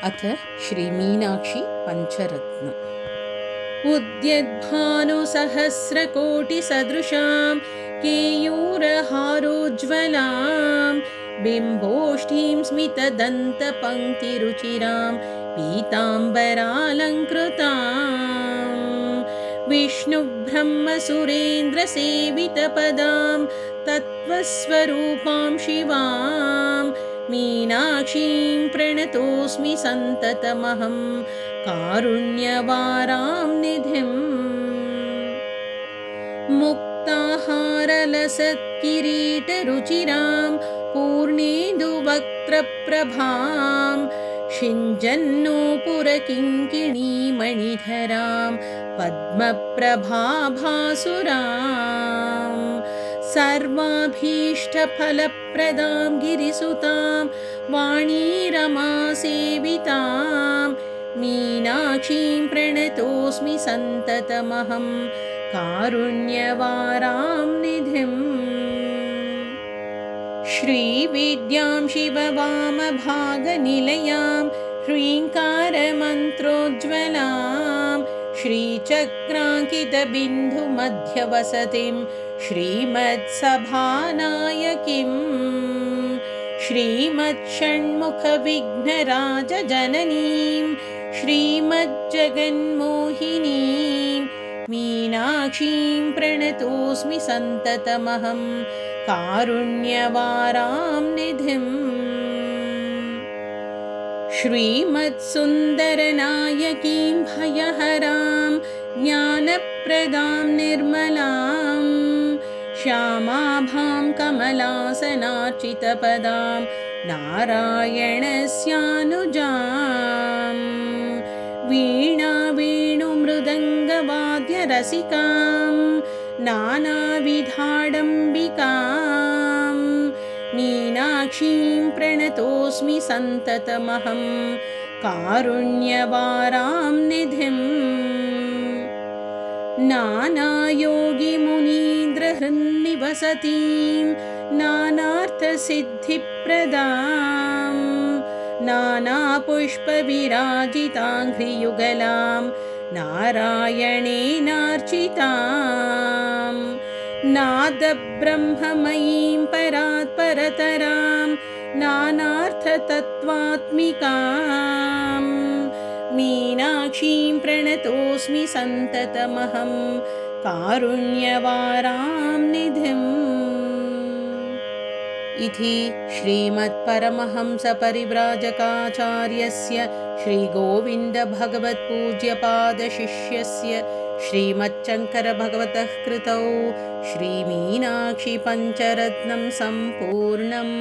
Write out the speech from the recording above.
अथ श्रीमीनाक्षी पञ्चरत्नम्। उद्यद्भानुसहस्रकोटिसदृशां केयूरहारोज्ज्वलां बिम्बोष्ठीं स्मितदन्तपङ्क्तिरुचिरां पीताम्बरालङ्कृतां विष्णुब्रह्मसुरेन्द्रसेवितपदां तत्त्वस्वरूपां शिवां मीनाक्षीं प्रणतोऽस्मि सन्ततमहं कारुण्यवारां निधिम्। मुक्ताहारलसत्किरीटरुचिरां पूर्णेन्दुवक्त्रप्रभां शिञ्जन्नूपुरकिङ्किणीमणिधरां पद्मप्रभाभासुरां सर्वाभीष्टफलप्रदां गिरिसुतां वाणीरमासेवितां मीनाक्षीं प्रणतोऽस्मि सन्ततमहं कारुण्यवारां निधिम्। श्रीविद्यां शिववामभागनिलयां ह्रीङ्कारमन्त्रोज्ज्वलां श्रीचक्राङ्कितबिन्दुमध्यवसतिं श्रीमत्सभानायकीं श्रीमत्षण्मुखविघ्नराजजननीं श्रीमज्जगन्मोहिनीं मीनाक्षीं प्रणतोऽस्मि सन्ततमहं कारुण्यवारां निधिम्। श्रीमत्सुन्दरनायकीं भयहरां ज्ञानप्रदां निर्मलां श्यामाभां कमलासनार्चितपदां नारायणस्यानुजां वीणावेणुमृदङ्गवाद्यरसिकां नानाविधाडम्बिकां मीनाक्षीं प्रणतोऽस्मि सन्ततमहं कारुण्यवारां निधिम्। नानायोगिमुनीन्द्रहृन्निवसतीं नानार्थसिद्धिप्रदां नानापुष्पविराजिताङ्घ्रियुगलां नारायणेनार्चितां नादब्रह्ममयीं परात्परतरां नानार्थतत्त्वात्मिकां मीनाक्षीं प्रणतोऽस्मि सन्ततमहं कारुण्यवारां निधिम्। इति श्रीमत्परमहंसपरिव्राजकाचार्यस्य श्रीगोविन्दभगवत्पूज्यपादशिष्यस्य श्रीमच्छङ्करभगवतः कृतौ श्रीमीनाक्षिपञ्चरत्नं सम्पूर्णम्।